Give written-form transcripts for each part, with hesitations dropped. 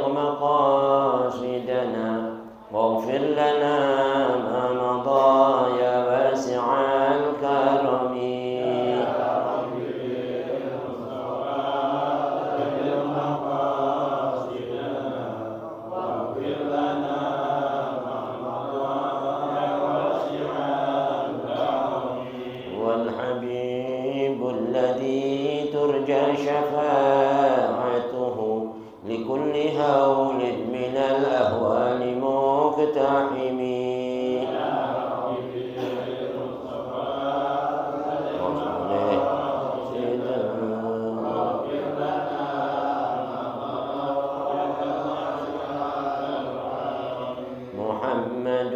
مقاصدنا واغفر لنا ما مضى يا واسع الكرم. والحبيب الذي ترجى شفاعته لكل هول من الأهوال مقتحم. محمد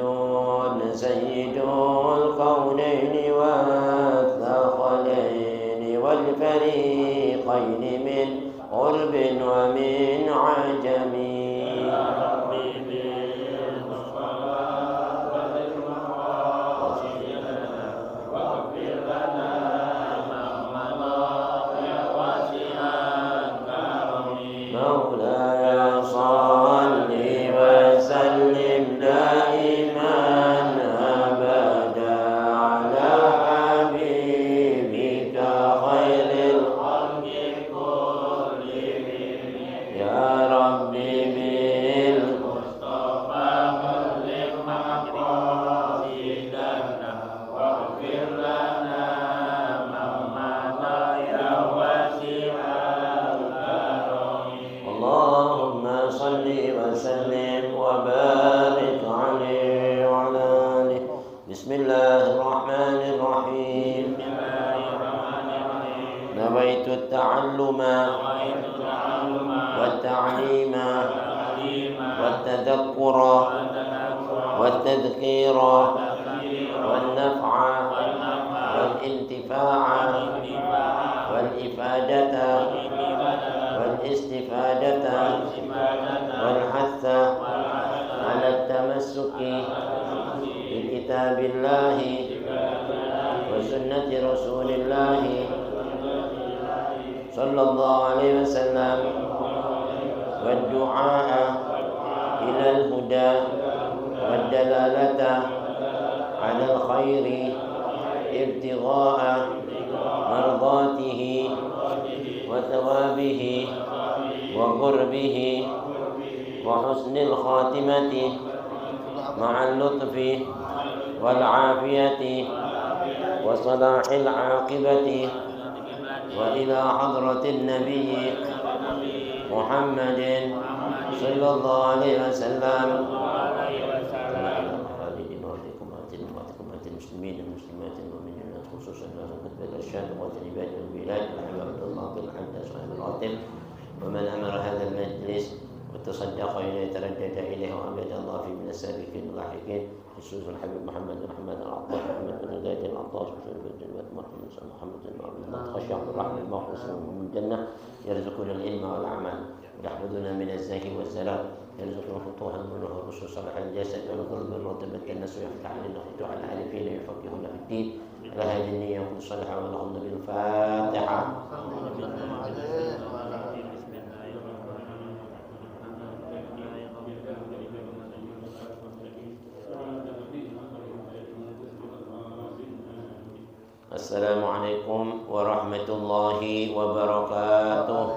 سيد الكونين والثقلين والفريقين من قرب ومن عجم. مولاي صل وسلم دائما أبدا على حبيبك خير الخلق كلهم. يا ربي بالمصطفى بلغ مقاصدنا واغفر لنا ما مضى يا واسع الكرم. اللهم صل وسلم وبارك عليه وعلى آله. بسم الله الرحمن الرحيم. نويت التعلم والتعليم والتذكر والتذكير والنفع والانتفاع والإفادة والاستفادة والحث على التمسك بكتاب الله وسنة رسول الله صلى الله عليه وسلم والدعاء إلى الهدى والدلالة على الخير ابتغاء مرضاته وثوابه وقربه وحسن الخاتمة مع اللطف والعافية وصلاح العاقبة وإلى حضرة النبي محمد صلى الله عليه وسلم المسلمين والمسلمات والمؤمنين خصوصا الشام والعباد والبلاد وعباد الله بالحمد صاحب الراتب ومن أمر هذا المجلس وتصدق إليه تردد إليه وعبد الله في من السابقين اللاحقين خصوصا الحبيب محمد محمد العطاس محمد بن زيد العطاس وشرف الجنة محمد صلى محمد المعبد خشع بالرحمة المخلص من الجنة يرزقنا العلم والعمل يحفظنا من الزهي والزلال يرزقنا فتوحا منه الرسل صالح الجسد ونقول من رتبة الناس ويفتح علينا فتوح العارفين يفقهون في الدين. على هذه النية وكل صالحة ولهم بالفاتحة. السلام عليكم ورحمة الله وبركاته.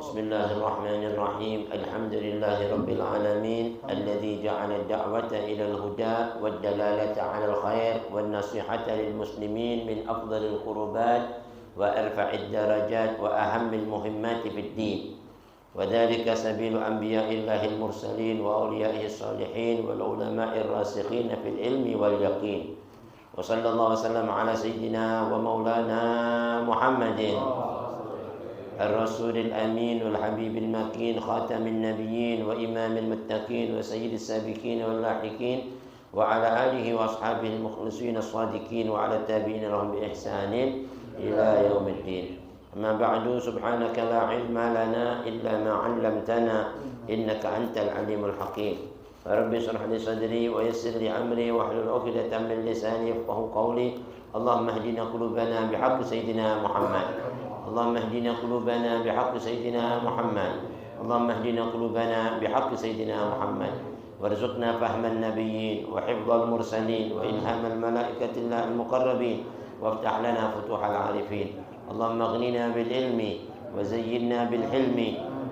بسم الله الرحمن الرحيم. الحمد لله رب العالمين الذي جعل الدعوة إلى الهدى والدلالة على الخير والنصيحة للمسلمين من أفضل القربات وأرفع الدرجات وأهم المهمات في الدين، وذلك سبيل أنبياء الله المرسلين وأوليائه الصالحين والعلماء الراسخين في العلم واليقين. وصلى الله وسلم على سيدنا ومولانا محمد الرسول الأمين والحبيب المكين خاتم النبيين وإمام المتقين وسيد السابقين واللاحقين وعلى آله وأصحابه المخلصين الصادقين وعلى التابعين لهم بإحسان إلى يوم الدين. أما بعد، سبحانك لا علم لنا إلا ما علمتنا إنك أنت العليم الحكيم. رب اشرح لي صدري ويسر لي أمري واحلل عقدة من لساني يفقهوا قولي. اللهم اهدنا قلوبنا بحق سيدنا محمد. اللهم اهدنا قلوبنا بحق سيدنا محمد. اللهم اهدنا قلوبنا بحق سيدنا محمد، وارزقنا فهم النبيين وحفظ المرسلين وإلهام الملائكة المقربين، وافتح لنا فتوح العارفين. اللهم اغننا بالعلم وزينا بالحلم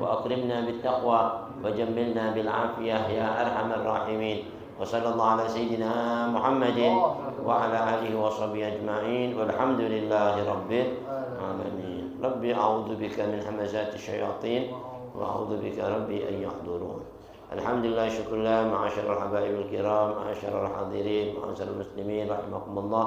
وأكرمنا بالتقوى وجملنا بالعافية يا أرحم الراحمين. وصلى الله على سيدنا محمد وعلى آله وصحبه أجمعين، والحمد لله رب العالمين. ربي أعوذ بك من همزات الشياطين وأعوذ بك ربي أن يحضرون. الحمد لله، شكر الله. معاشر الحبايب الكرام، معاشر الحاضرين، معاشر المسلمين رحمكم الله,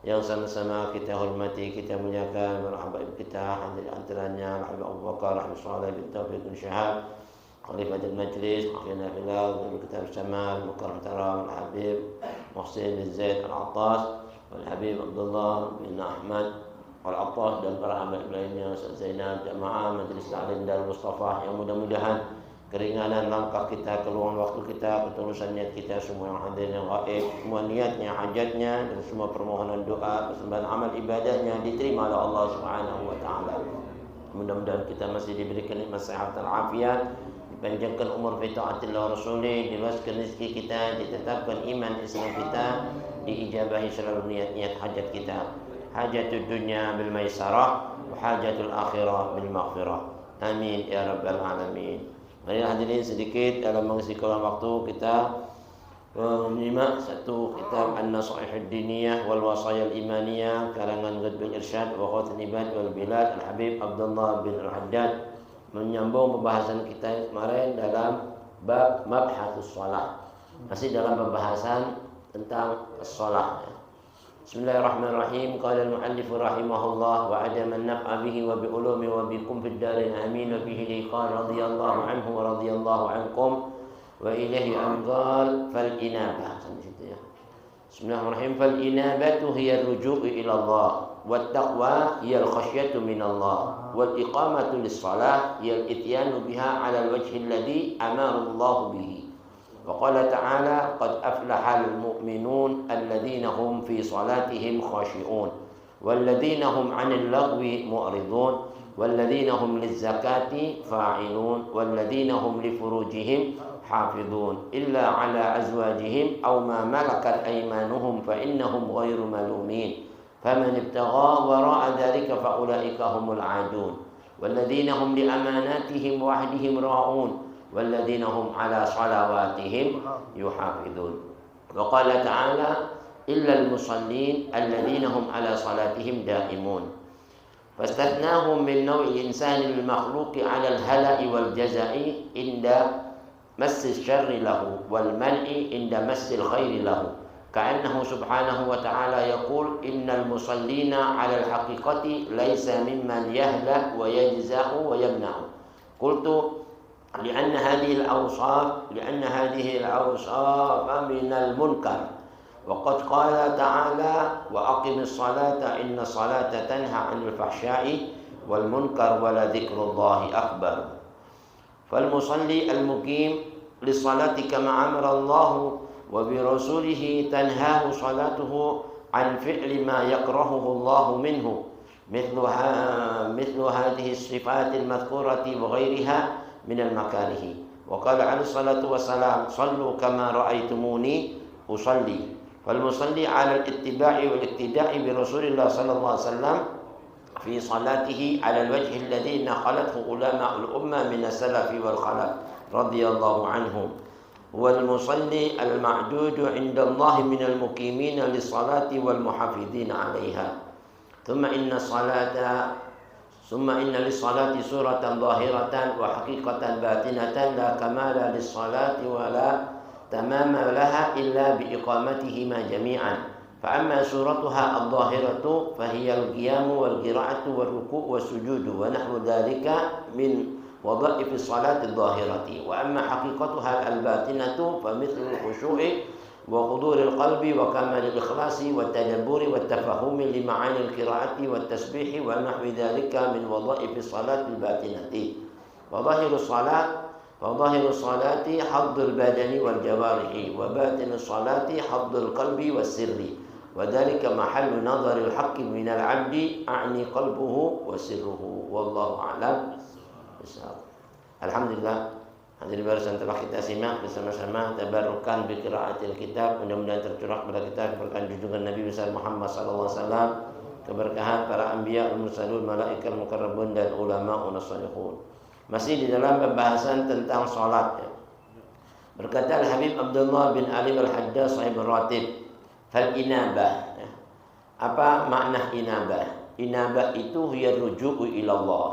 yang sama-sama kita hormati, kita muliakan para habaib kita, hadir antaranya Habib Abu Bakar Habib Saleh bin Taufiq bin Syahab, Khalifatul Majlis, akhirnya fillah, guru kita bersama Mukarram Taram Al-Habib Muhsin bin Zaid Al-Attas, Al-Habib Abdullah bin Ahmad Al-Attas, dan para habaib lainnya, Ustaz Zainal, jamaah Majlis Ta'lim Darul Mustafa, yang mudah-mudahan keringanan langkah kita, keluhan waktu kita, ketulusan niat kita, semua yang hadir, yang gaib, semua niatnya, hajatnya, dan semua permohonan doa, persembahan amal ibadahnya diterima oleh Allah Subhanahu wa taala. Mudah-mudahan kita masih diberikan nikmat sehat dan afiat, dipanjangkan umur fi taatillah rasulih, diluaskan rezeki kita, ditetapkan iman Islam kita, diijabahi selalu niat-niat hajat kita. Hajatul dunya bil maisarah wa hajatul akhirah bil maghfirah. Amin ya rabbal alamin. Mari hadirin, sedikit dalam mengisi kurang waktu kita menyimak satu kitab An-Nasaih Ad-Diniyah wal Wasaya Al-Imaniyah karangan Ghadbil Irsyad wa Khawatul Ibad wal Bilad Al-Habib Abdullah bin Al-Haddad, menyambung pembahasan kita kemarin dalam bab Mabhathus Shalah, masih dalam pembahasan tentang shalah. Bismillahirrahmanirrahim. Qala al-muallif rahimahullah wa adama an-naf'a bihi wa bi ulumi wa bikum fid darin amin wa bihi liqan radhiyallahu anhu wa radhiyallahu ankum wa ilayhi anqal fal inabah. Bismillahirrahmanirrahim. Fal inabatu hiya ar-ruju' ila Allah, wat taqwa hiya al-khashyatu min Allah, wal iqamatu lis-shalah hiya al-ityanu biha 'ala al-wajhi alladhi amara Allah bihi. وقال تعالى قد أفلح المؤمنون الذين هم في صلاتهم خاشعون والذين هم عن اللغو معرضون والذين هم للزكاة فاعلون والذين هم لفروجهم حافظون إلا على أزواجهم أو ما ملكت أيمانهم فإنهم غير ملومين فمن ابتغى وراء ذلك فأولئك هم العادون والذين هم لأماناتهم وعهدهم راعون والذين هم على صلواتهم يحافظون. وقال تعالى إلا المصلين الذين هم على صلاتهم دائمون. فاستثناهم من نوع الإنسان المخلوق على الهلأ والجزع عند مس الشر له والمنع عند مس الخير له، كأنه سبحانه وتعالى يقول إن المصلين على الحقيقة ليس ممن يهلأ ويجزع ويمنع. قلت لأن هذه الأوصاف من المنكر، وقد قال تعالى وأقم الصلاة إن الصلاة تنهى عن الفحشاء والمنكر ولذكر الله أكبر. فالمصلي المقيم للصلاة كما أمر الله وبرسوله تنهاه صلاته عن فعل ما يكرهه الله منه مثل هذه الصفات المذكورة وغيرها من المكاره. وقال عليه الصلاة والسلام صلوا كما رأيتموني أصلي. فالمصلي على الاتباع والاقتداء برسول الله صلى الله عليه وسلم في صلاته على الوجه الذي نقلته علماء الأمة من السلف والخلف رضي الله عنهم. والمصلي المعدود عند الله من المقيمين للصلاة والمحافظين عليها. ثم إن للصلاة صورة ظاهرة وحقيقة باطنة لا كمال للصلاة ولا تمام لها إلا بإقامتهما جميعا. فأما صورتها الظاهرة فهي القيام والقراءة والركوع والسجود ونحو ذلك من وظائف الصلاة الظاهرة. وأما حقيقتها الباطنة فمثل الخشوع وحضور القلب وكمال الإخلاص والتدبر والتفهم لمعاني القراءة والتسبيح ونحو ذلك من وظائف الصلاة الباطنة. فظاهر الصلاة حفظ البدن والجوارح، وباطن الصلاة حفظ القلب والسر. Wa dzalika mahallu nadharil haqqi minal 'abdi a'ni qalbuhu wa sirruhu wallahu a'lam bissawab. Alhamdulillah, hadirin barusan telah kita simak bersama-sama tabarrukan bi qiraatil kitab, mudah-mudahan tercurah pada kita keberkahan junjungan Nabi besar Muhammad sallallahu alaihi wasallam, keberkahan para anbiya, mursalun, malaikat mukarrabun dan ulama salihun. Masih di dalam pembahasan tentang salat ya. Berkata Al-Habib Abdullah bin Ali Al-Haddad sahib Ratib, fal inabah ya. Apa makna inabah? Inabah itu hiya ruju'u ila Allah.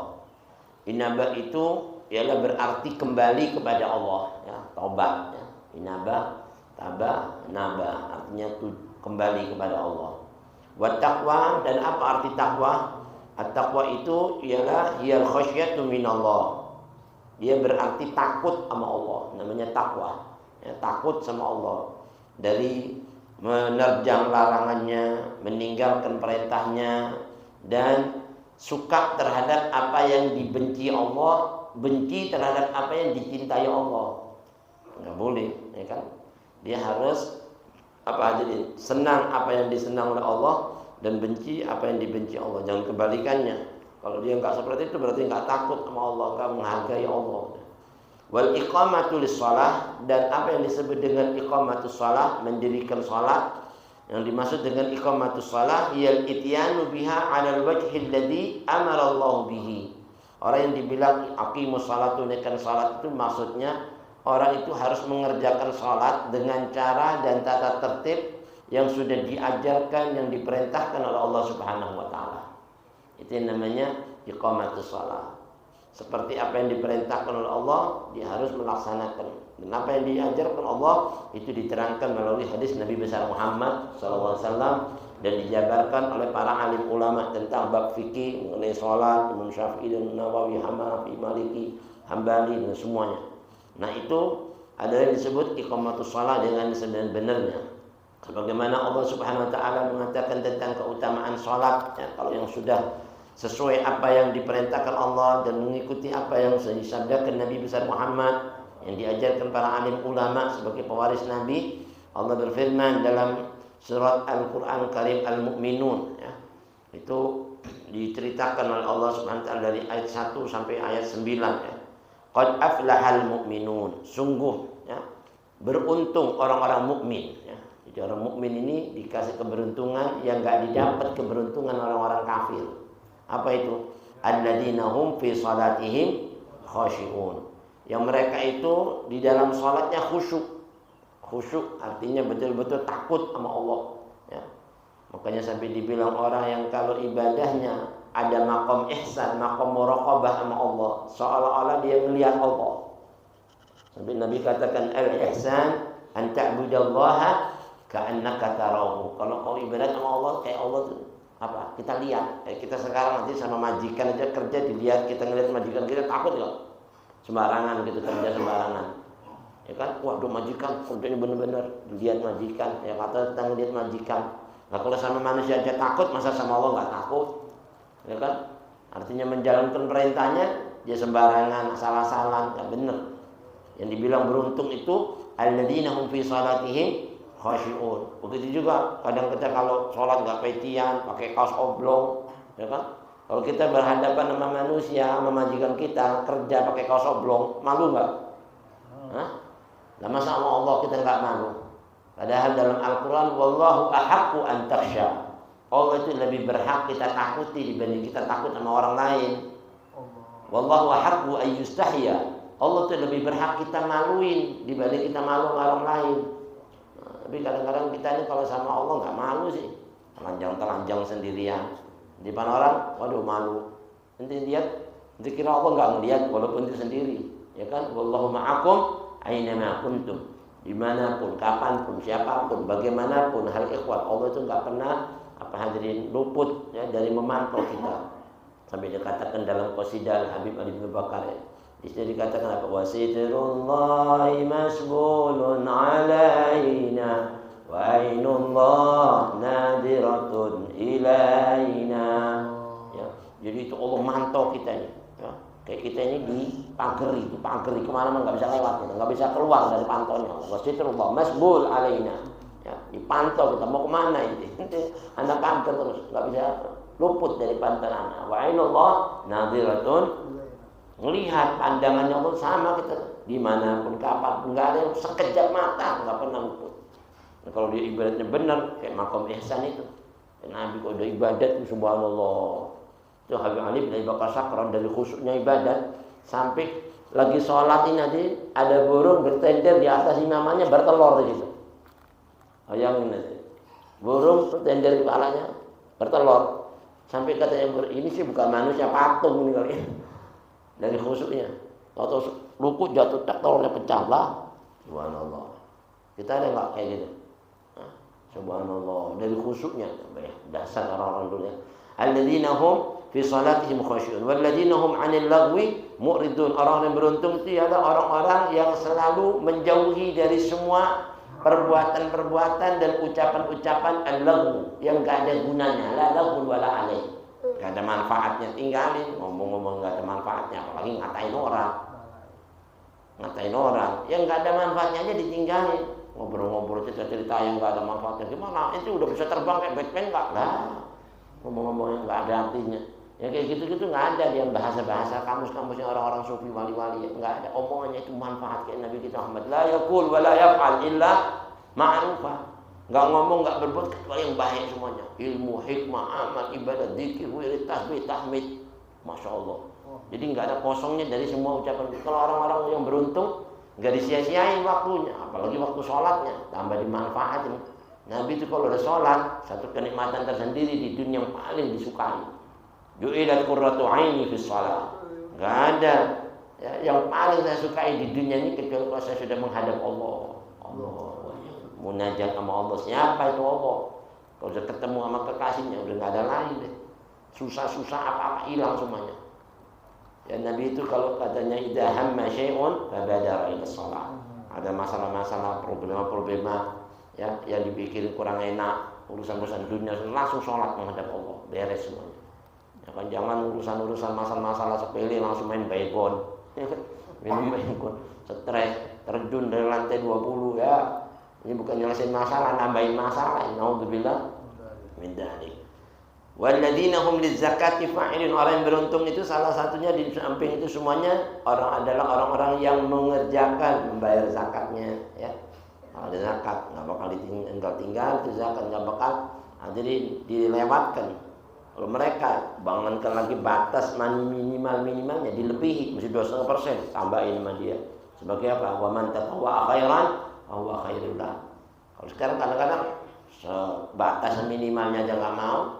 Inabah itu ialah berarti kembali kepada Allah ya, taubat ya. Inabah, tabah, nabah artinya kembali kepada Allah. Wa taqwa, dan apa arti taqwa? At-taqwa itu ialah hiyal khasyatu minallah. Dia berarti takut sama Allah, namanya taqwa. Ya, takut sama Allah dari menerjang larangannya, meninggalkan perintahnya, dan suka terhadap apa yang dibenci Allah, benci terhadap apa yang dicintai Allah. Nggak boleh, ya kan? Dia harus jadi senang apa yang disenang oleh Allah dan benci apa yang dibenci Allah. Jangan kebalikannya. Kalau dia nggak seperti itu berarti nggak takut sama Allah, nggak menghargai Allah. Wal iqamatu lis-shalah, dan apa yang disebut dengan iqamatus shalah, mendirikan salat. Yang dimaksud dengan iqamatus shalah yal ityanu biha 'alal wajhi alladhi amara Allah bihi. Orang yang dibilang aqimus shalah, tunaikan salat, itu maksudnya orang itu harus mengerjakan salat dengan cara dan tata tertib yang sudah diajarkan, yang diperintahkan oleh Allah Subhanahu wa taala. Itu yang namanya iqamatus shalah. Seperti apa yang diperintahkan oleh Allah, dia harus melaksanakan. Dan apa yang diajarkan Allah itu diterangkan melalui hadis Nabi besar Muhammad SAW dan dijabarkan oleh para alim ulama tentang bab fikih mengenai salat, Imam Syafi'i dan Nawawi, Hanafi, Maliki, Hambali dan semuanya. Nah, itu adalah yang disebut iqamatus shalah dengan sebenarnya. Sebagaimana Allah Subhanahu wa taala mengatakan tentang keutamaan salat ya, kalau yang sudah sesuai apa yang diperintahkan Allah dan mengikuti apa yang disabdakan Nabi besar Muhammad, yang diajarkan para alim ulama sebagai pewaris Nabi. Allah berfirman dalam surat Al-Quran Karim Al-Mu'minun ya. Itu diceritakan oleh Allah Subhanahu wa taala dari ayat 1 sampai ayat 9 ya. Qad aflahal mu'minun, sungguh ya, beruntung orang-orang mukmin ya. Jadi orang mukmin ini dikasih keberuntungan yang enggak didapat keberuntungan orang-orang kafir. Apa itu? Alladzina hum fi salatihim khashi'un. Yang mereka itu di dalam salatnya khusyuk. Khusyuk artinya betul-betul takut sama Allah ya. Makanya sampai dibilang orang yang kalau ibadahnya ada maqam ihsan, maqam muraqabah sama Allah, seolah-olah dia melihat Allah. Sampai Nabi katakan al-ihsan an ta'budallaha ka'annaka tarahu. Kalau kau ibadah sama Allah kayak Allah tuh apa? Kita lihat. Kita sekarang nanti sama majikan aja kerja dilihat, kita ngelihat majikan kita takut enggak? Sembarangan gitu kerja sembarangan. Ya kan? Waduh, majikan kerjanya benar-benar dilihat majikan. Ya kata tentang lihat majikan. Nah, kalau sama manusia aja takut, masa sama Allah enggak takut? Ya kan? Artinya menjalankan perintahnya dia sembarangan, asal-asalan, enggak benar. Yang dibilang beruntung itu alladzina hum fi salatihim khashi'un. Begitu juga kadang kita kalau sholat nggak petian, pakai kaos oblong, ya kan? Kalau kita berhadapan sama manusia, sama majikan kita kerja pakai kaos oblong, malu nggak? Hah? Lah masa sama Allah kita nggak malu? Padahal dalam Al-Quran, wallahu ahaqqu an takhsha. Allah itu lebih berhak kita takuti dibanding kita takut sama orang lain. Wallahu ahaqqu an yustahya. Allah itu lebih berhak kita maluin dibanding kita malu sama orang lain. Tapi kadang-kadang kita ini kalau sama Allah nggak malu sih, telanjang-telanjang sendirian di depan orang, waduh malu. Nanti lihat, nanti kira Allah nggak ngelihat walaupun itu sendiri, ya kan? Wallahu ma'akum aina ma kuntum, dimanapun, kapanpun, siapapun, bagaimanapun hal ikhwan, Allah itu nggak pernah hadirin luput ya dari memantau kita. Sampai dikatakan dalam qasidah Habib Ali bin Bakar ya. Di sini dikatakan apa? Wasirullahi masbulun alaina wa ainullah nadiratun ilaina. Ya, jadi itu Allah mantau kita ini. Ya, kayak kita ini dipageri kemana-mana nggak bisa lewat, nggak bisa keluar dari pantaunya. Wasitrullah masbul alaina. Ya, dipantau kita mau kemana ini. Anak kanker terus, nggak bisa luput dari pantauan anak. Wa ainullah nadhiratun, melihat pandangannya Allah sama kita dimanapun kapanpun, nggak ada yang sekejap mata nggak pernah luput. Nah, kalau dia ibadatnya benar kayak makam ihsan itu, Nabi kalau udah ibadat subhanallah. Itu Habib Ali bin Bakar Sakran dari khusyuknya ibadat sampai lagi sholat ini nanti ada burung bertender di atas imamnya bertelur di situ. Bayangin nanti burung bertender di kepalanya bertelur sampai katanya ini sih bukan manusia, patung ini kali dari khusyuknya. Atau luput jatuh tak telurnya pecah lah. Subhanallah. Kita ada nggak kayak gitu? Nah, subhanallah dari khusyuknya. Dasar orang-orang dulu ya. Alladzina hum fi salatihim khusyu'un walladzina hum 'anil lagwi mu'ridun. Orang yang beruntung itu adalah orang-orang yang selalu menjauhi dari semua perbuatan-perbuatan dan ucapan-ucapan al-lagwu yang enggak ada gunanya, la lagwu wala alaih. Enggak ada manfaatnya, tinggalin. Ngomong-ngomong enggak ada manfaatnya, apalagi ngatain orang. Ngatain orang yang enggak ada manfaatnya aja ditinggalin. Ngobrol-ngobrol cerita-cerita yang enggak ada manfaatnya gimana? Itu udah bisa terbang kayak Batman enggak? Lah. Ngomong-ngomong yang enggak ada artinya. Ya kayak gitu-gitu enggak ada yang bahasa-bahasa kamus-kamusnya orang-orang sufi wali-wali, enggak ada. Omongannya itu manfaat kayak Nabi kita Muhammad. La yaqul wa la yaf'al illa ma'rufah. Enggak ngomong, enggak berbuat kecuali yang baik semuanya. Ilmu, hikmah, amal, ibadah, zikir, wirid, tasbih, tahmid. Masya Allah. Jadi enggak ada kosongnya dari semua ucapan. Kalau orang-orang yang beruntung enggak disia-siain waktunya, apalagi waktu sholatnya, tambah dimanfaatin. Nabi itu kalau udah sholat, satu kenikmatan tersendiri di dunia yang paling disukai. Ju'ilat qurratu 'aini fi shalah. Enggak ada ya, yang paling saya sukai di dunia ini kecuali kalau saya sudah menghadap Allah. Munajat sama Allah. Siapa itu Allah? Kalau sudah ketemu sama kekasihnya udah enggak ada lain deh. Susah-susah apa-apa hilang semuanya. Ya Nabi itu kalau katanya idza hamma syai'un fabadara ila shalah. Ada masalah-masalah, problema-problema ya yang dipikirin kurang enak, urusan-urusan dunia langsung sholat menghadap Allah, beres semuanya. Ya kan jangan urusan-urusan masalah-masalah sepele langsung main baygon. Ya kan? Minum baygon, stres, terjun dari lantai 20 ya. Ini bukan nyelesain masalah, nambahin masalah. Naudzubillah min dzalik. Walladzina hum lizakati fa'ilun. Orang yang beruntung itu salah satunya di samping itu semuanya adalah orang-orang yang mengerjakan membayar zakatnya ya. Ada zakat nggak bakal ditinggal itu zakat nggak bakal jadi dilewatkan. Kalau mereka bangunkan lagi batas minimalnya dilebihi mesti 2,5% tambahin sama dia. Sebagai apa? Wa man tatawwa khairan fa huwa khairul lah. Kalau sekarang kadang-kadang batas minimalnya aja nggak mau.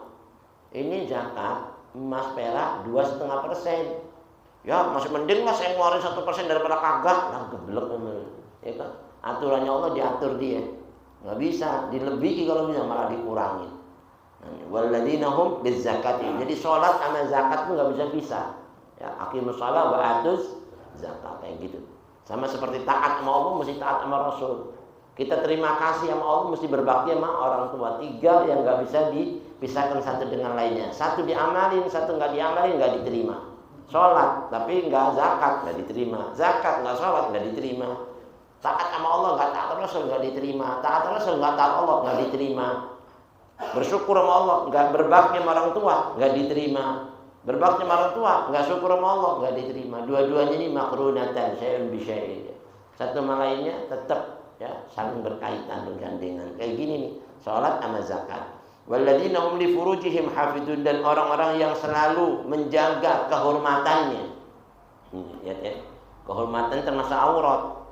Ini zakat emas perak 2,5%. Ya masih mending lah saya ngeluarin 1% daripada kagak. Lah geblek ya kan? Aturannya Allah diatur dia. Nggak bisa dilebihi kalau bisa malah dikurangin. Walladzina hum bizakati. Jadi sholat sama zakat itu nggak bisa pisah. Ya, aqimus shalah wa atuz zakat kayak gitu. Sama seperti taat sama Allah mesti taat sama Rasul. Kita terima kasih sama Allah mesti berbakti sama orang tua. Tiga yang nggak bisa dipisahkan satu dengan lainnya. Satu diamalin, satu nggak diamalin nggak diterima. Sholat tapi nggak zakat nggak diterima. Zakat nggak sholat nggak diterima. Taat sama Allah nggak taat Rasul nggak diterima. Taat Rasul nggak taat Allah nggak diterima. Bersyukur sama Allah nggak berbakti sama orang tua nggak diterima. Berbakti sama orang tua nggak syukur sama Allah nggak diterima. Dua-duanya ini makrunatan syai'un bi syai'in. Satu sama lainnya tetap ya saling berkaitan bergandengan. Kayak gini nih salat sama zakat. Walladzina hum li furujihim hafidun. Dan orang-orang yang selalu menjaga kehormatannya. Ya. Kehormatan termasuk aurat.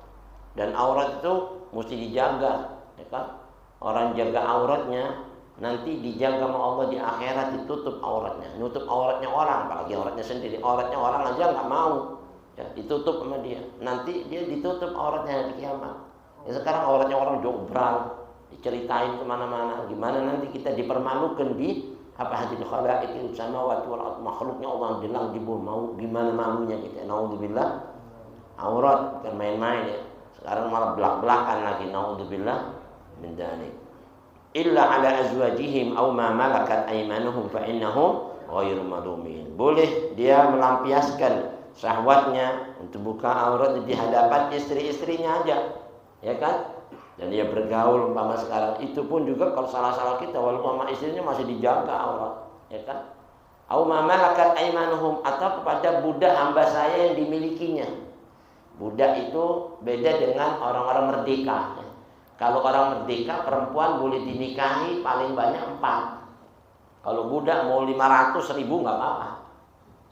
Dan aurat itu mesti dijaga, ya kan? Orang jaga auratnya nanti dijaga sama Allah di akhirat, ditutup auratnya. Nutup auratnya orang, apalagi auratnya sendiri. Auratnya orang aja nggak mau, ya, ditutup sama dia. Nanti dia ditutup auratnya di kiamat. Ya, sekarang auratnya orang jobral, diceritain kemana-mana. Gimana nanti kita dipermalukan di apa hadil khalaiqil samawati wal ardh, makhluknya Allah bilang mau gimana malunya kita. Naudzubillah. Aurat bukan main-main ya. Sekarang malah belak-belakan lagi. Naudzubillah min dzalik. Illa ala azwajihim aw ma malakat aymanuhum fa innahum ghairu malumin. Boleh dia melampiaskan syahwatnya untuk buka aurat di hadapan istri-istrinya aja. Ya kan? Dan dia bergaul umpama sekarang itu pun juga kalau salah-salah kita walaupun sama istrinya masih dijaga aurat, ya kan? Au ma malakat aymanuhum, atau kepada budak hamba saya yang dimilikinya. Budak itu beda dengan orang-orang merdeka. Kalau orang merdeka perempuan boleh dinikahi paling banyak 4. Kalau budak mau 500.000 nggak apa-apa.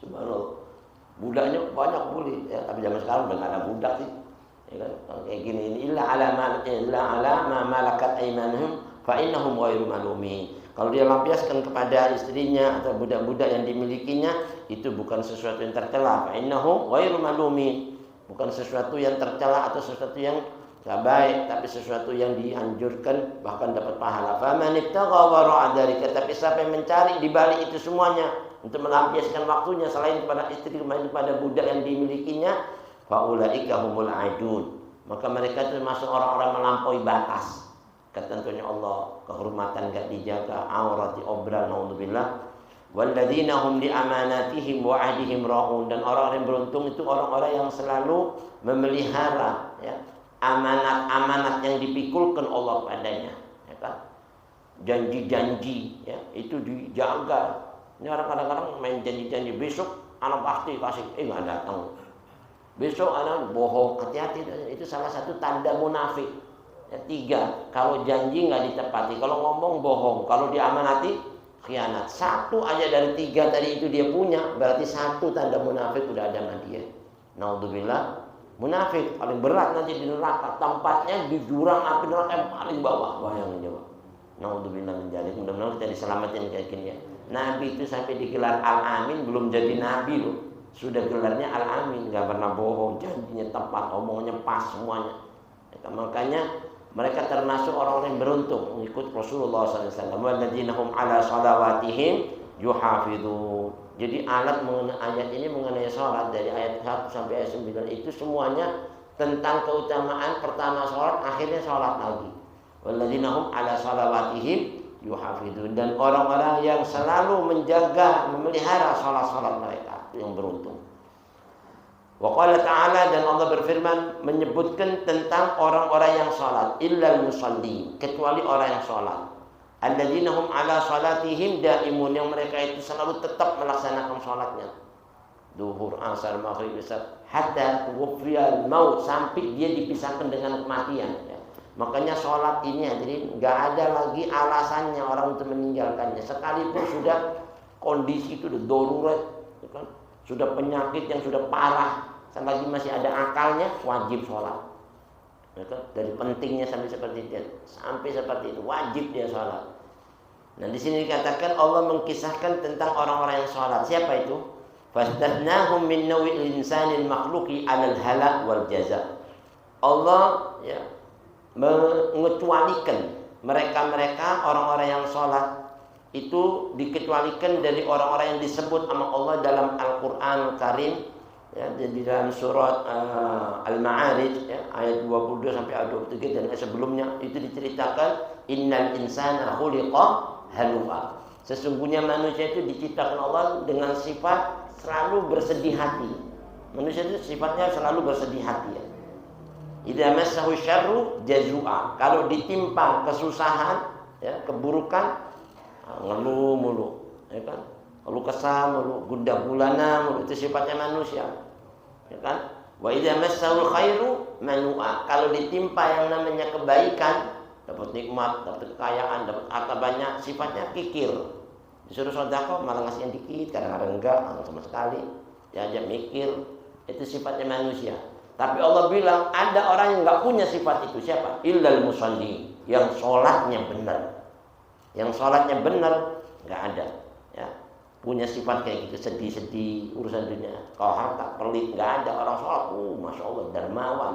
Subhanallah. Budaknya banyak boleh, ya, tapi zaman sekarang udah nggak ada budak sih. Ya kan? Kalau kayak gini ini illa ala ma malakat aymanuhum fa innahum ghairu malumin. Kalau dia lampiaskan kepada istrinya atau budak-budak yang dimilikinya, itu bukan sesuatu yang tercela. Fa innahum ghairu malumin. Bukan sesuatu yang tercela atau sesuatu yang gak baik, tapi sesuatu yang dianjurkan bahkan dapat pahala. Faman ibtagha wara'a dzalika, tapi siapa yang mencari di balik itu semuanya untuk melampiaskan waktunya selain kepada istri, kepada budak yang dimilikinya, faulaika humul aidun, maka mereka itu termasuk orang-orang melampaui batas. Ketentunya Allah, kehormatan gak dijaga, aurati obral, naudzubillah. Walladzina hum li amanatihim wa ahdihim ra'un, dan orang-orang yang beruntung itu orang-orang yang selalu memelihara, ya, amanat-amanat yang dipikulkan Allah padanya, ya kan? Janji-janji, ya, itu dijaga. Ini orang kadang-kadang main janji-janji, besok anak pasti kasih, nggak datang. Besok anak bohong, hati-hati, itu salah satu tanda munafik. Ya, 3, kalau janji nggak ditepati, kalau ngomong bohong, kalau diamanati khianat. 1 aja dari 3 tadi itu dia punya, berarti 1 tanda munafik udah ada sama dia. Naudzubillah. Munafik paling berat nanti di neraka, tempatnya di jurang api neraka yang paling bawah. Bayangin coba. Naudzubillah min dzalik. Mudah-mudahan kita diselamatin kayak gini ya. Nabi itu sampai digelar Al-Amin belum jadi nabi loh. Sudah gelarnya Al-Amin, enggak pernah bohong, janjinya tepat, omongannya pas semuanya. Makanya mereka termasuk orang-orang yang beruntung mengikut Rasulullah SAW. Walladzina hum ala shalawatihim yuhafidun. Jadi ayat ini mengenai sholat dari ayat 1 sampai ayat 9 itu semuanya tentang keutamaan pertama sholat, akhirnya sholat lagi. Walladzina hum ala shalawatihim yuhafidun, dan orang-orang yang selalu menjaga, memelihara sholat-sholat mereka yang beruntung. Wa qala ta'ala, dan Allah berfirman menyebutkan tentang orang-orang yang sholat, illal musallin, kecuali orang yang sholat. Alladzina hum ala salatihim daimun, yang mereka itu selalu tetap melaksanakan sholatnya. Duhur, asar, maghrib, isya, hatta wufriyal maut, sampai dia dipisahkan dengan kematian. Ya. Makanya sholat ini jadi nggak ada lagi alasannya orang untuk meninggalkannya. Sekalipun sudah kondisi itu udah darurat, kan? Sudah penyakit yang sudah parah, selagi masih ada akalnya wajib sholat. Dari pentingnya sampai seperti itu wajib dia sholat. Nah di sini dikatakan Allah mengkisahkan tentang orang-orang yang sholat. Siapa itu? Fastatnahum min nawil insanil makhluqi alal halak wal jaza. Allah ya mengecualikan mereka orang-orang yang sholat itu dikecualikan dari orang-orang yang disebut sama Allah dalam Al-Quran Karim. Ya, di dalam surat Al-Ma'arij ya, ayat 22 sampai ayat 23 dan sebelumnya itu diceritakan innal insana khuliqa halu'a. Sesungguhnya manusia itu diciptakan Allah dengan sifat selalu bersedih hati. Manusia itu sifatnya selalu bersedih hati ya. Idza massahu syarru jazua. Kalau ditimpa kesusahan ya, keburukan ngeluh mulu ya kan. Lalu kesal, lalu gundah gulana, itu sifatnya manusia, ya kan? Wa idza massahul khairu manua. Kalau ditimpa yang namanya kebaikan, dapat nikmat, dapat kekayaan, dapat harta banyak, sifatnya kikir. Disuruh sedekah malah ngasih yang dikit, kadang-kadang enggak, sama sekali. Diajak mikir, itu sifatnya manusia. Tapi Allah bilang ada orang yang enggak punya sifat itu. Siapa? Illal musalli, yang sholatnya benar. Yang sholatnya benar enggak ada, ya. Punya sifat kayak gitu, sedih-sedih urusan dunia. Kalau harta pelit nggak ada orang sholat, masya Allah dermawan,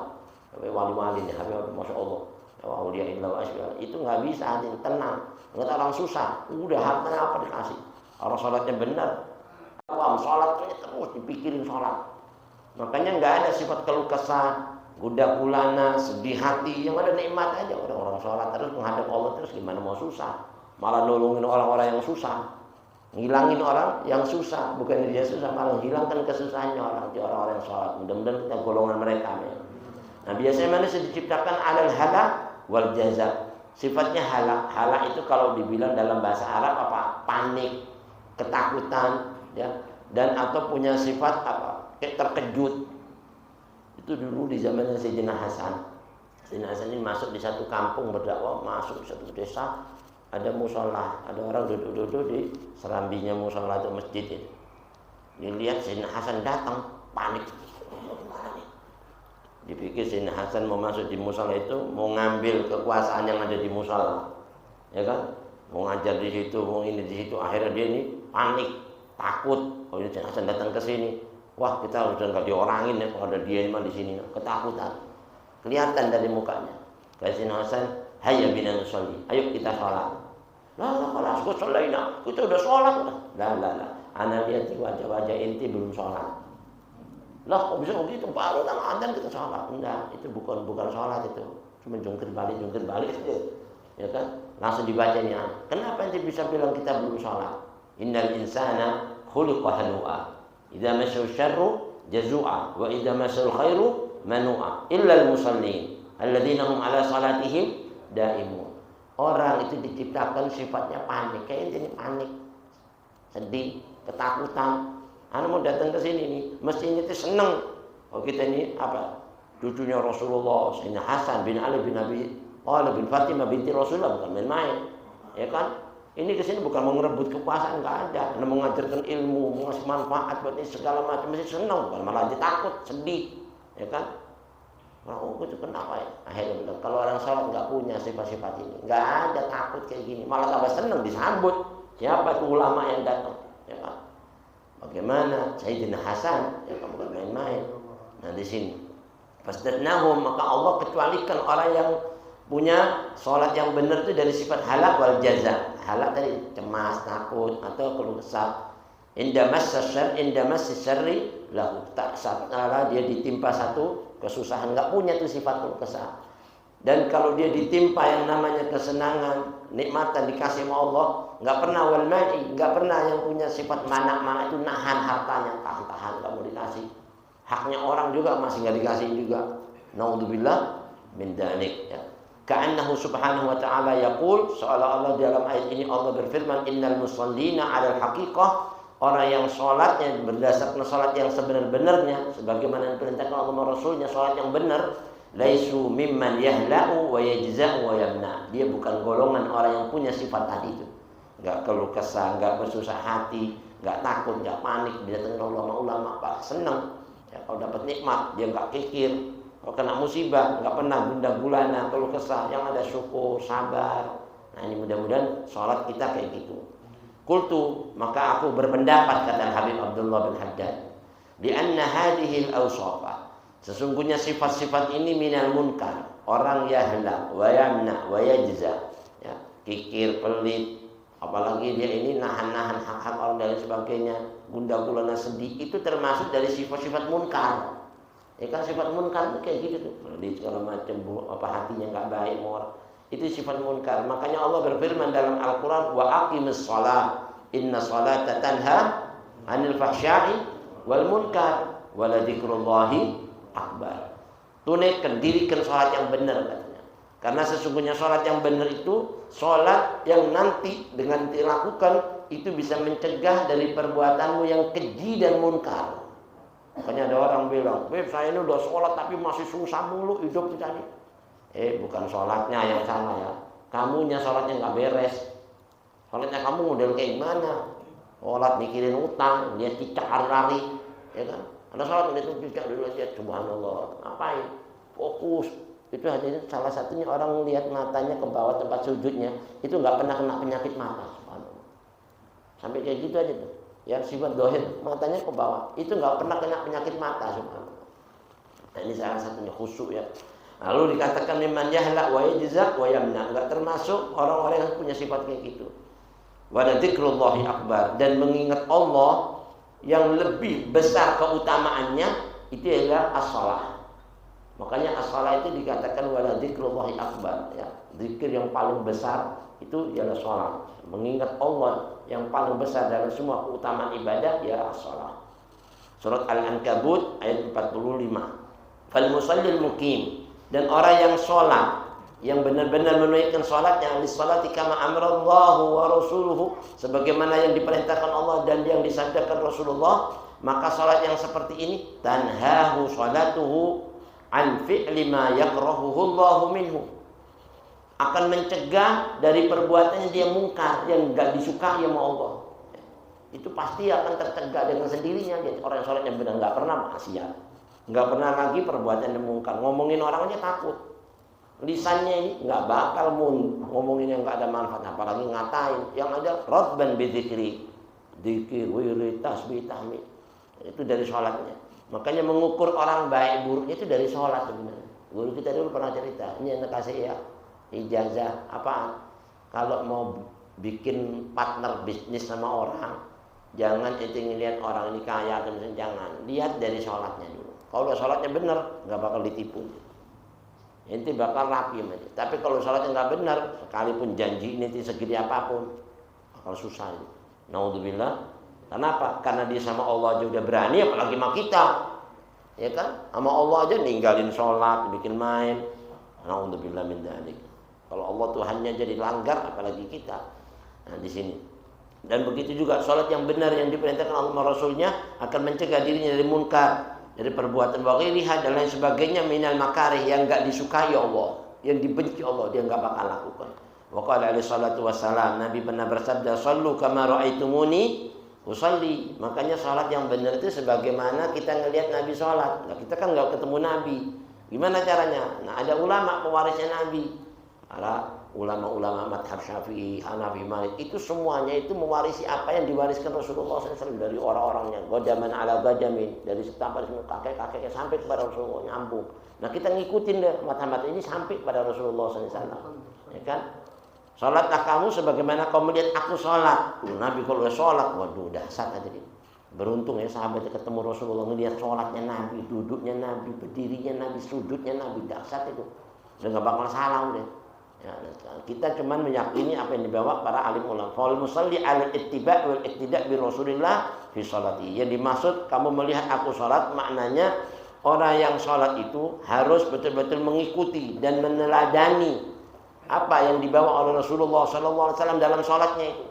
wali-wali nih, masya Allah, waliya illallah itu nggak bisa hati tenang. Nggak orang susah, udah hartanya apa dikasih. Orang sholatnya benar, awam sholatnya terus dipikirin sholat. Makanya nggak ada sifat keluh kesah, gundah gulana, sedih hati. Yang ada nikmat aja orang-orang sholat terus menghadap Allah terus, gimana mau susah? Malah nolongin orang-orang yang susah. Ngilangin orang yang susah, bukan dia susah, malah hilangkan kesusahannya orang-orang yang sholat. Mudah-mudahan kita golongan mereka. Ya. Nah biasanya manusia diciptakan alal halak wal jaza. Sifatnya halak. Halak itu kalau dibilang dalam bahasa Arab apa? Panik, ketakutan, ya. Dan atau punya sifat apa? Kayak terkejut. Itu dulu di zamannya Sayyidina Hasan. Sayyidina Hasan ini masuk di satu kampung berdakwah, masuk di satu desa, ada musola, ada orang duduk-duduk di serambinya musola atau masjid itu. Dilihat Sayyidina Hasan datang, panik. Dipikir Sayyidina Hasan mau masuk di musola itu, mau ngambil kekuasaan yang ada di musola, ya kan? Mau ngajar di situ, mau ini di situ. Akhirnya dia ini panik, takut. Oh ini Sayyidina Hasan datang ke sini. Wah kita udah nggak diorangin ya kalau ada dia mah di sini, ketakutan. Kelihatan dari mukanya. Sayyidina Hasan, hayya bina nusolli, ayo kita sholat. Lah kalau aku sholaina, kita udah sholat lah. Lah. Ana lihat di wajah-wajah inti belum sholat. Lah kok bisa begitu? Baru tengah adzan kita sholat. Enggak, itu bukan sholat itu. Cuma jungkir balik itu. Ya kan? Langsung dibacanya. Kenapa ente bisa bilang kita belum sholat? Innal insana khuliqa halu'a. Idza massahu syarru jazua wa idza massahu khairu manu'a. Illal musallin alladzina hum ala salatihim daimun. Orang itu diciptakan sifatnya panik. Kayak ini panik. Sedih, ketakutan. Anda mau datang ke sini nih, mestinya itu senang. Oh kita ini apa? Cucunya Rasulullah, Sayyidina Hasan bin Ali bin Abi Thalib bin Fatimah binti Rasulullah, bukan main-main. Ya kan? Ini ke sini bukan mau merebut kekuasaan, enggak ada. Anda mengajarkan ilmu, mengasih manfaat buat ini segala macam, mesti senang, bukan malah takut, sedih. Ya kan? Oh itu kenapa ya? Akhirnya bilang, kalau orang sholat enggak punya sifat-sifat ini, enggak ada takut kayak gini, malah tambah senang disambut. Siapa itu ulama yang datang? Ya kan? Bagaimana Sayyidina Hasan? Ya kan bukan main-main. Nah di sini fasdatnahum, maka Allah kecualikan orang yang punya sholat yang benar itu dari sifat halak wal jaza. Halak tadi cemas, takut atau keluh kesah. Inda massi syarri lahu, tak salah dia ditimpa satu kesusahan, enggak punya tuh sifat keluh kesah. Dan kalau dia ditimpa yang namanya kesenangan, nikmatan dikasih sama Allah, enggak pernah wal ma'i, enggak pernah yang punya sifat mana itu nahan hartanya, tahan enggak mau dikasih. Haknya orang juga masih enggak dikasih juga. Naudzubillah min dzalik ya. Ka'annahu subhanahu wa ta'ala yaqul, seolah-olah dalam ayat ini Allah berfirman, innal musallina 'alal haqiqah, orang yang sholatnya berdasarkan sholat yang sebenar-benarnya, sebagaimana diperintahkan Allah Rasulnya sholat yang benar, laisu mimman yahla'u wa yajza'u wa yamna. Dia bukan golongan orang yang punya sifat tadi itu. Enggak keluh kesah, enggak bersusah hati, enggak takut, enggak panik. Dia datang ulama-ulama, Pak, senang. Ya, kalau dapat nikmat, dia enggak kikir. Kalau kena musibah, enggak pernah gundah gulana, keluh kesah. Yang ada syukur, sabar. Nah, ini mudah-mudahan sholat kita kayak gitu. Qultu, maka aku berpendapat, kata Habib Abdullah bin Haddad, di anna hadhil awsafa, sesungguhnya sifat-sifat ini minal munkar. Orang yahla wa yamna wa yajza, ya, kikir, pelit, apalagi dia ini nahan-nahan hak-hak orang dan sebagainya, gundah gulana, sedih, itu termasuk dari sifat-sifat munkar. Ya kan sifat munkar itu kayak gitu tuh, pelit segala macam, apa hatinya enggak baik orang. Itu sifat munkar. Makanya Allah berfirman dalam Al-Qur'an, wa aqimis shalah inna sholata tanha 'anil fahsya'i wal munkar wa la dzikrullahi akbar. Tunaikan, dirikan sholat yang benar katanya. Karena sesungguhnya sholat yang benar itu sholat yang nanti dengan dilakukan itu bisa mencegah dari perbuatanmu yang keji dan munkar. Makanya ada orang bilang, "Beb, saya ini udah sholat tapi masih susah mulu hidup kita ini." Bukan sholatnya yang salah ya. Kamunya sholatnya nggak beres. Sholatnya kamu model kayak gimana? Sholat mikirin utang, dia cicak lari, ya kan? Ada sholat itu cicak dulu aja, subhanallah. Ngapain? Fokus. Itu hanya salah satunya orang lihat matanya ke bawah tempat sujudnya, itu nggak pernah kena penyakit mata, subhanallah. Sampai kayak gitu aja tuh. Ya sifat dohir, matanya ke bawah, itu nggak pernah kena penyakit mata, subhanallah. Nah, ini salah satunya khusyuk ya. Lalu dikatakan mimman yahla wa yajza wa yamna, enggak termasuk orang-orang yang punya sifat kayak gitu. Wa dzikrullahi akbar, dan mengingat Allah yang lebih besar keutamaannya itu adalah as-shalah. Makanya as-shalah itu dikatakan wa dzikrullahi akbar ya. Zikir yang paling besar itu ialah shalah. Mengingat Allah yang paling besar dalam semua keutamaan ibadah ya as-shalah. Surat Al-Ankabut ayat 45. Fal musallil muqim, dan orang yang sholat yang benar-benar menunaikan salatnya, lis-salati kama amarallahu wa rasuluhu, sebagaimana yang diperintahkan Allah dan yang disabdakan Rasulullah, maka salat yang seperti ini tanhahu salatuhu an fi'li ma yakrahuhu Allahu minhu, akan mencegah dari perbuatan yang dia mungkar, yang enggak disukai sama Allah. Itu pasti akan tercegah dengan sendirinya. Dia orang yang sholat yang benar, nggak pernah maksiat, nggak pernah lagi perbuatan yang mungkar. Ngomongin orangnya takut, lisannya ini nggak bakal ngomongin yang nggak ada manfaat, apalagi ngatain. Yang ada radban bidzikri, dzikir, wirid, tasbih, tahmid, itu dari sholatnya. Makanya mengukur orang baik buruknya itu dari sholat sebenarnya. Guru kita dulu pernah cerita, ini yang kasih ya ijazah apaan? Kalau mau bikin partner bisnis sama orang, jangan ente ngelihat orang ini kaya atau misalnya, jangan lihat dari sholatnya dulu. Kalau sholatnya benar, nggak bakal ditipu. Ente bakal rapi aja. Tapi kalau sholatnya nggak benar, sekalipun janji ini segede apapun, bakal susah. Naudzubillah. Kenapa? Karena dia sama Allah aja udah berani, apalagi sama kita, ya kan? Sama Allah aja ninggalin sholat, bikin main. Naudzubillah min dzalik. Kalau Allah Tuhannya jadi langgar, apalagi kita. Nah di sini. Dan begitu juga sholat yang benar yang diperintahkan Allah Rasulnya akan mencegah dirinya dari munkar, dari perbuatan waghiriha dan lain sebagainya minal makarih yang enggak disukai Allah, yang dibenci Allah, dia enggak bakal lakukan. Wa qala alaihi salatu wassalam, Nabi pernah bersabda, "Shallu kama ra'aitumuni usalli." Makanya sholat yang benar itu sebagaimana kita ngelihat Nabi sholat. Nah, kita kan enggak ketemu Nabi. Gimana caranya? Nah, ada ulama pewarisnya Nabi. Para ulama-ulama madhab Syafi'i, Hanafi, Malik, itu semuanya itu mewarisi apa yang diwariskan Rasulullah SAW dari orang-orangnya. Godaman ala godamin, dari setapan kakek-kakeknya sampai kepada Rasulullah, nyambung. Nah kita ngikutin deh madhab ini sampai kepada Rasulullah SAW. Ya kan? Sholatlah kamu sebagaimana kau melihat aku sholat. Nabi kalau udah sholat, waduh dahsyat aja dia. Beruntung ya sahabatnya ketemu Rasulullah, ngelihat sholatnya Nabi, duduknya Nabi, berdirinya Nabi, sujudnya Nabi, dahsyat itu. Udah gak bakal salah udah. Ya, kita cuman meyakini apa yang dibawa para alim ulama. Fal musalli ala ittiba' wal iqtida' bi Rasulillah fi sholati. Yang dimaksud kamu melihat aku sholat, maknanya orang yang sholat itu harus betul-betul mengikuti dan meneladani apa yang dibawa oleh Rasulullah SAW dalam sholatnya itu.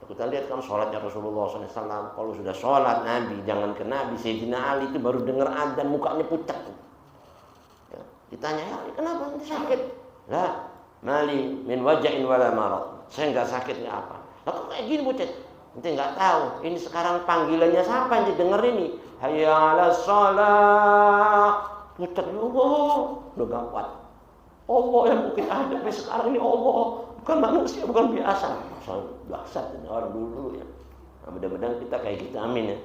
Kita lihat kan sholatnya Rasulullah SAW. Kalau sudah sholat Nabi, jangan ke Nabi, Sayyidina Ali itu baru dengar adzan mukanya pucat. Ya, ditanya, ya, kenapa nanti sakit? Lah, mali min waja'in wala marad. Saya enggak sakit enggak apa. Lah kok kayak gini bocah? Ente enggak tahu. Ini sekarang panggilannya siapa yang denger ini? Hayya 'alas shalah. Pucat Allah. Udah enggak kuat. Allah yang mungkin ada tapi sekarang ini Allah, bukan manusia, bukan biasa. Masalah dahsyat orang dulu ya. Nah, mudah-mudahan kita kayak gitu, amin ya.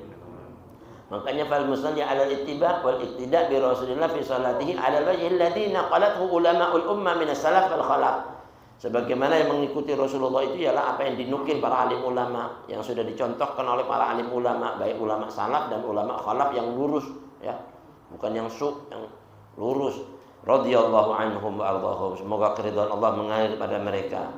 Makanya fal musalli 'ala al-ittiba' wal iqtida' bi Rasulillah fi salatihi 'ala al-wajhi alladhi naqalathu ulama'ul ummah min as-salaf wal khalaf. Sebagaimana yang mengikuti Rasulullah itu ialah apa yang dinukil para alim ulama, yang sudah dicontohkan oleh para alim ulama, baik ulama salaf dan ulama khalaf yang lurus ya. Bukan yang yang lurus. Radhiyallahu anhum wa ardhahum. Semoga keridhaan Allah mengalir pada mereka.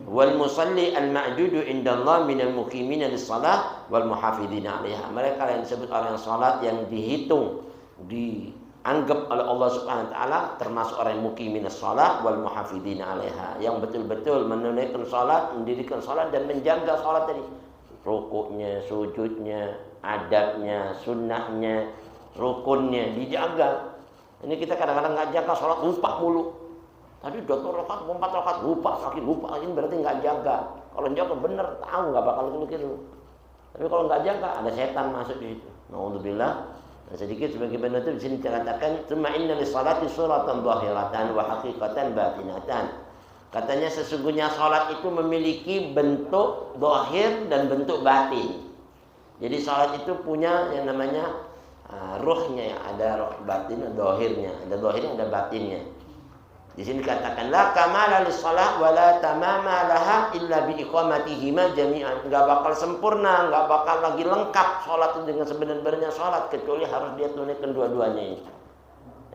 Wal musalli al-ma'dudu indallah minal muqimina lis-shalah wal muhafidina 'alaiha. Mereka yang disebut orang yang salat yang dihitung, dianggap oleh Allah Subhanahu wa taala termasuk orang yang muqimina shalah wal muhafidina 'alaiha, yang betul-betul menunaikan salat, mendirikan salat dan menjaga salat tadi. Rukuknya, sujudnya, adabnya, sunnahnya, rukunnya dijaga. Ini kita kadang-kadang enggak jaga salat, lupa mulu. Tadi 2 rakaat, 4 rakaat lupa, lagi berarti nggak jaga. Kalau jaga bener tahu nggak bakal mikir. Tapi kalau nggak jaga ada setan masuk di situ. Nauzubillah. Dan sedikit sebagai bentuk di sini dikatakan tsumma inna lis-salati suratan dhahiratan wa haqiqatan batinatan. Katanya sesungguhnya salat itu memiliki bentuk zahir dan bentuk batin. Jadi salat itu punya yang namanya ruhnya, ada roh batin, ada zahirnya, ada batinnya. Di sini dikatakan la kamala lis-shalah wa la tamama laha illa bi iqamatihima jami'an. Enggak bakal sempurna, enggak bakal lagi lengkap salat itu dengan sebenarnya salat kecuali harus dia tunaikan dua-duanya ini.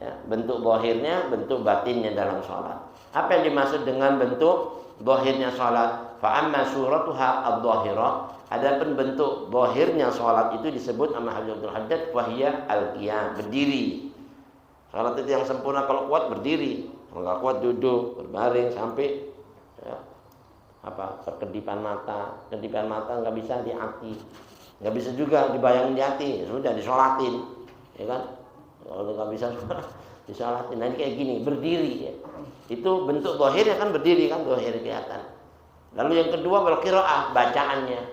Ya, bentuk zahirnya, bentuk batinnya dalam salat. Apa yang dimaksud dengan bentuk zahirnya salat? Fa amma suratuha adh-dhahirah. Adapun bentuk zahirnya salat itu disebut sama Abdul Haddad wa hiya al-qiyam, berdiri. Salat itu yang sempurna kalau kuat berdiri. Enggak kuat duduk, berbaring sampai ya, perkedipan mata. Kedipan mata nggak bisa di hati, nggak bisa juga dibayangin di hati, sudah disolatin, ya kan? Kalau nggak bisa disolatin, nanti kayak gini, berdiri ya. Itu bentuk zahirnya kan berdiri kan, zahir kelihatan. Lalu yang kedua wal qiraah, bacaannya.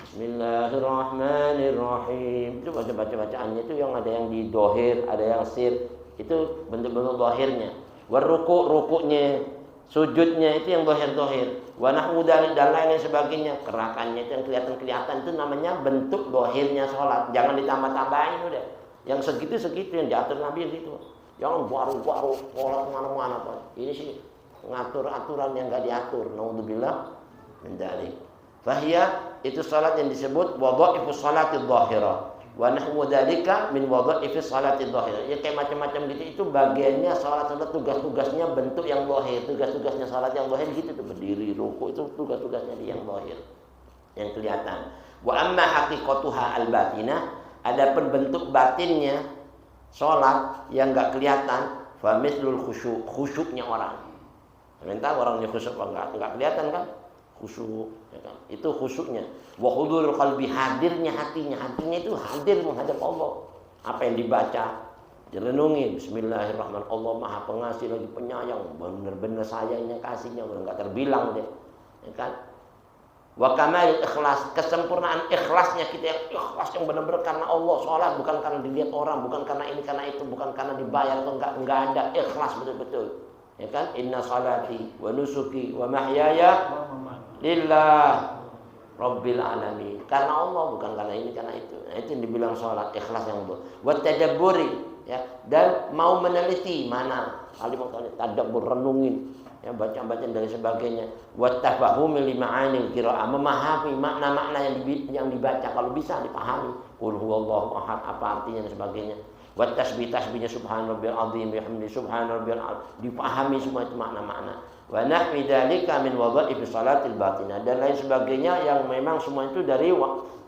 Bismillahirrahmanirrahim. Itu bacaannya itu yang ada yang di dohir, ada yang sir. Itu bentuk-bentuk dohirnya. War rukuknya, sujudnya itu yang dohir. Wa nahwu dan lain sebagainya. Gerakannya itu yang kelihatan itu namanya bentuk dohirnya sholat. Jangan ditambah-tambahin udah. Yang segitu yang diatur Nabi gitu. Jangan baru-baru sholat kemana-mana Pak. Ini sih ngatur aturan yang nggak diatur. Naudzubillah min dzalik. Fahiyya itu salat yang disebut wadha'ifus salati dhahirah wa nahwu dzalika min wadha'ifis salati dhahirah. Ya kayak macam-macam gitu, itu bagiannya salat tugas-tugasnya bentuk yang zahir, tugas-tugasnya salat yang zahir gitu tuh, berdiri, ruku, itu tugas-tugasnya dia yang zahir, yang kelihatan. Wa amma haqiqatuha al-batinah, adapun bentuk batinnya salat yang enggak kelihatan, fa mithlul khusyuknya orang. Sementara orangnya khusyuk enggak kelihatan kan? Khusyuk, ya kan? Itu khusyuknya. Wa hudurul qalbi, hadirnya hatinya itu hadir menghadap Allah. Apa yang dibaca, direnungi, bismillahirrahmanirrahim. Allah Maha Pengasih lagi Penyayang, benar-benar sayangnya, kasihnya enggak terbilang deh. Ya kan? Wa kamal ikhlas, kesempurnaan ikhlasnya kita, yang ikhlas yang benar-benar karena Allah, salat bukan karena dilihat orang, bukan karena ini karena itu, bukan karena dibayar atau enggak ada, ikhlas betul-betul. Ya kan? Inna salati wa nusuki wa mahyaya lillah rabbil alamin. Karena Allah, bukan karena ini karena itu. Nah, itu yang dibilang salat ikhlas yang betul. Wa tadabburi, ya, dan mau meneliti mana kalimat tadabbur, renungin, ya, baca-baca dan sebagainya. Wa tafahumi li ma'anil qiraah, memahami makna-makna yang dibaca, kalau bisa dipahami. Qul huwallahu ahad, apa artinya dan sebagainya. Wa tasbihnya subhanarabbiyal azim bihamdi subhanarabbiyal azim, dipahami semua itu makna-makna. Wa nahwi dzalika min wadha'ifi salatil batinah, dan lain sebagainya yang memang semua itu dari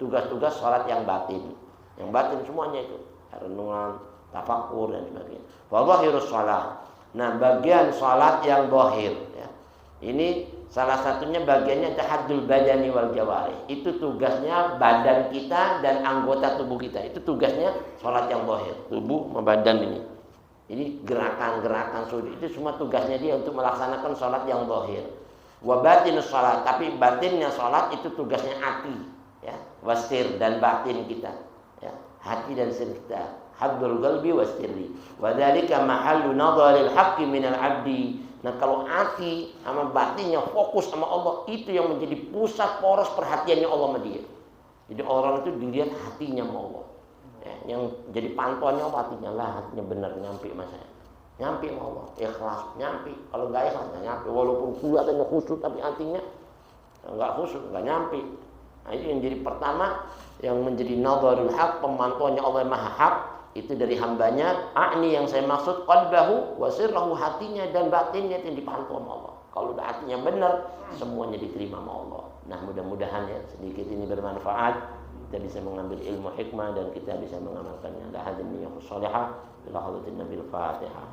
tugas-tugas salat yang batin. Yang batin semuanya itu, renungan, tafakkur dan sebagainya. Wa dhahirus shalah. Nah, bagian salat yang zahir ya. Ini salah satunya bagiannya tahaddul badani wal jawarih. Itu tugasnya badan kita dan anggota tubuh kita. Itu tugasnya salat yang zahir, tubuh sama badan ini. Ini gerakan-gerakan sujud itu semua tugasnya dia untuk melaksanakan salat yang zahir. Wa batinus salat, tapi batinnya salat itu tugasnya hati, ya, wasir dan batin kita, ya, hati dan sir kita. Haddul qalbi wasirri. Wa dzalika mahallu nadharil haqqi minal 'abdi. Nah, kalau hati sama batinnya fokus sama Allah, itu yang menjadi pusat poros perhatiannya Allah sama dia. Jadi orang itu dilihat hatinya sama Allah. Ya, yang jadi pantauannya hatinya lah, hatinya benar nyampe sama saya. Nyampe sama Allah, ikhlas, nyampe. Kalau enggak ikhlas, enggak nyampe. Walaupun kelihatannya khusyuk tapi hatinya enggak khusyuk, enggak nyampe. Nah, itu yang jadi pertama, yang menjadi nadharul haq, pemantauannya Allah yang Maha Hak, itu dari hambanya. A'ni, yang saya maksud qalbahu wa sirrahu, hatinya dan batinnya yang dipantau sama Allah. Kalau udah hatinya benar, semuanya diterima sama Allah. Nah, mudah-mudahan ya sedikit ini bermanfaat. Kita bisa mengambil ilmu hikmah dan kita bisa mengamalkannya. La hadin niyyah shalihah ila hadratin Nabil Fatihah.